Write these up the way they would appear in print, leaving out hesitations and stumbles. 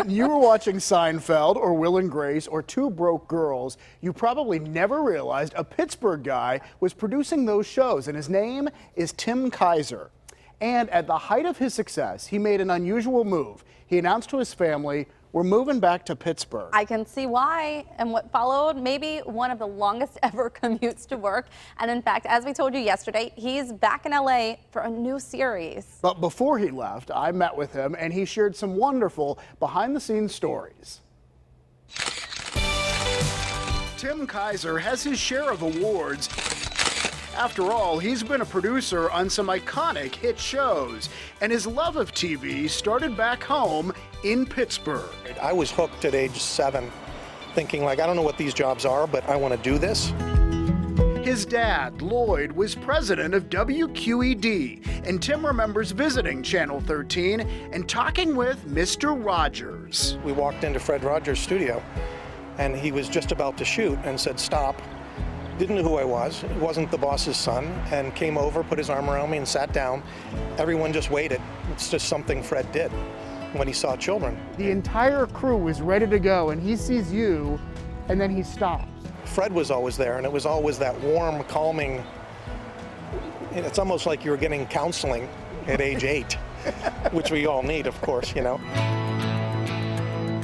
You were watching Seinfeld or Will and Grace or Two Broke Girls, you probably never realized a Pittsburgh guy was producing those shows, and his name is Tim Kaiser. And at the height of his success, he made an unusual move. He announced to his family, "We're moving back to Pittsburgh." I can see why, and what followed, maybe one of the longest ever commutes to work. And in fact, as we told you yesterday, he's back in LA for a new series. But before he left, I met with him and he shared some wonderful behind-the-scenes stories. Tim Kaiser has his share of awards. After all, he's been a producer on some iconic hit shows, and his love of TV started back home in Pittsburgh. I was hooked at age 7, thinking like, I don't know what these jobs are, but I want to do this. His dad, Lloyd, was president of WQED, and Tim remembers visiting Channel 13 and talking with Mr. Rogers. We walked into Fred Rogers' studio, and he was just about to shoot and said, "Stop." Didn't know who I was. It wasn't the boss's son, and came over, put his arm around me and sat down. Everyone just waited. It's just something Fred did when he saw children. The entire crew was ready to go, and he sees you, and then he stops. Fred was always there, and it was always that warm, calming, it's almost like you were getting counseling at age 8, which we all need, of course, you know.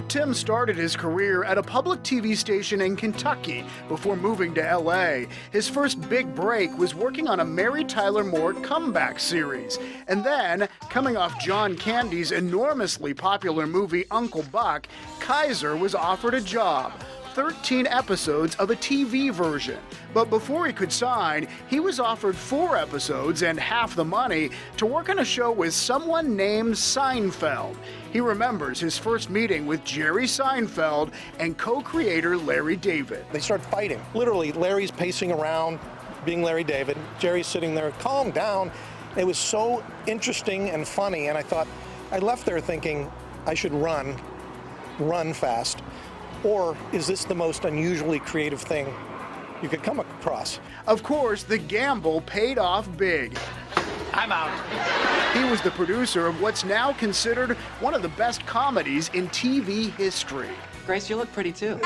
Tim started his career at a public TV station in Kentucky before moving to LA. His first big break was working on a Mary Tyler Moore comeback series. And then, coming off John Candy's enormously popular movie Uncle Buck, Kaiser was offered a job. 13 episodes of a TV version. But before he could sign, he was offered 4 episodes and half the money to work on a show with someone named Seinfeld. He remembers his first meeting with Jerry Seinfeld and co-creator Larry David. They start fighting. Literally, Larry's pacing around, being Larry David. Jerry's sitting there, calm down. It was so interesting and funny, and I thought, I left there thinking I should run fast. Or is this the most unusually creative thing you could come across? Of course, the gamble paid off big. I'm out. He was the producer of what's now considered one of the best comedies in TV history. Grace, you look pretty too.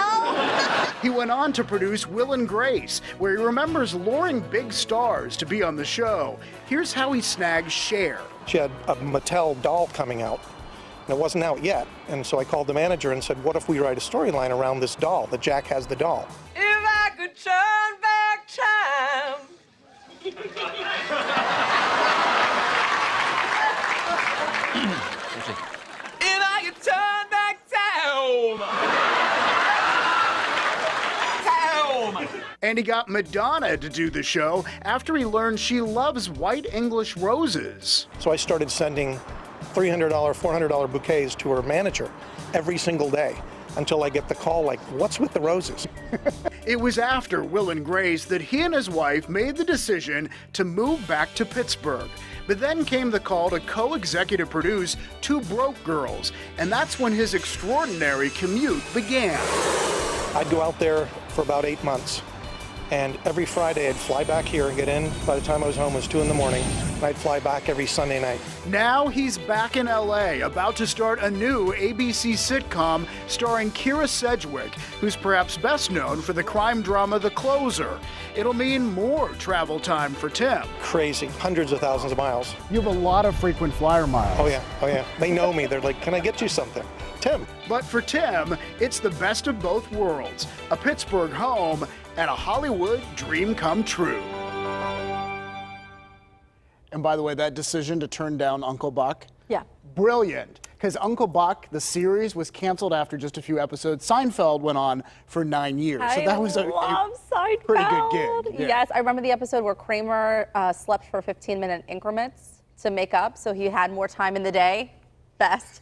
He went on to produce Will and Grace, where he remembers luring big stars to be on the show. Here's how he snagged Cher. She had a Mattel doll coming out. And it wasn't out yet, and so I called the manager and said, what if we write a storyline around this doll, that Jack has the doll? If I could turn back time. And I could turn back time. And he got Madonna to do the show after he learned she loves white English roses. So I started sending $300, $400 bouquets to her manager every single day until I get the call like, what's with the roses? It was after Will and Grace that he and his wife made the decision to move back to Pittsburgh. But then came the call to co-executive produce Two Broke Girls, and that's when his extraordinary commute began. I'd go out there for about 8 months, and every Friday I'd fly back here and get in. By the time I was home, it was 2 in the morning, and I'd fly back every Sunday night. Now he's back in LA, about to start a new ABC sitcom starring Kira Sedgwick, who's perhaps best known for the crime drama The Closer. It'll mean more travel time for Tim. Crazy, hundreds of thousands of miles. You have a lot of frequent flyer miles. Oh yeah. They know me. They're like, can I get you something? Tim. But for Tim, it's the best of both worlds, a Pittsburgh home and a Hollywood dream come true. And by the way, that decision to turn down Uncle Buck, Yeah. brilliant. Because Uncle Buck, the series, was canceled after just a few episodes. Seinfeld went on for 9 years. So that was a Seinfeld. pretty good gig. Yeah. Yes, I remember the episode where Kramer slept for 15-minute increments to make up, so he had more time in the day. Best.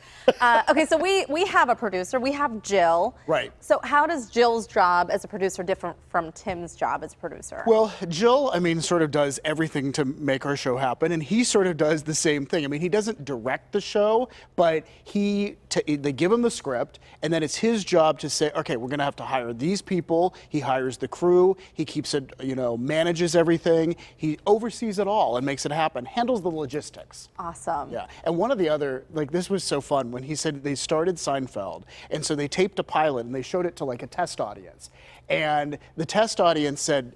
Okay, so we have a producer. We have Jill. Right. So how does Jill's job as a producer differ from Tim's job as a producer? Well, Jill, sort of does everything to make our show happen, and he sort of does the same thing. He doesn't direct the show, but they give him the script, and then it's his job to say, okay, we're going to have to hire these people. He hires the crew. He keeps it, manages everything. He oversees it all and makes it happen, handles the logistics. Awesome. Yeah, and one of the other, this this was so fun when he said they started Seinfeld, and so they taped a pilot and they showed it to like a test audience, and the test audience said,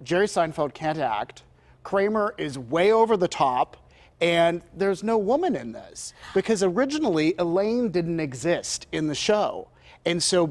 Jerry Seinfeld can't act, Kramer is way over the top, and there's no woman in this because originally Elaine didn't exist in the show. And so,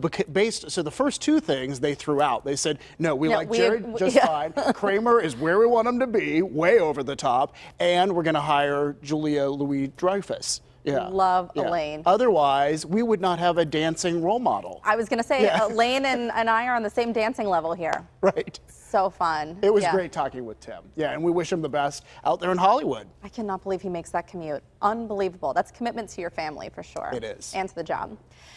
so the first two things they threw out. They said, no, we like Jerry just fine. Kramer is where we want him to be, way over the top, and we're going to hire Julia Louis-Dreyfus. Yeah. Love Elaine. Otherwise, we would not have a dancing role model. I was going to say, Elaine and I are on the same dancing level here. Right. So fun. It was great talking with Tim. Yeah, and we wish him the best out there in Hollywood. I cannot believe he makes that commute. Unbelievable. That's commitment to your family for sure. It is. And to the job.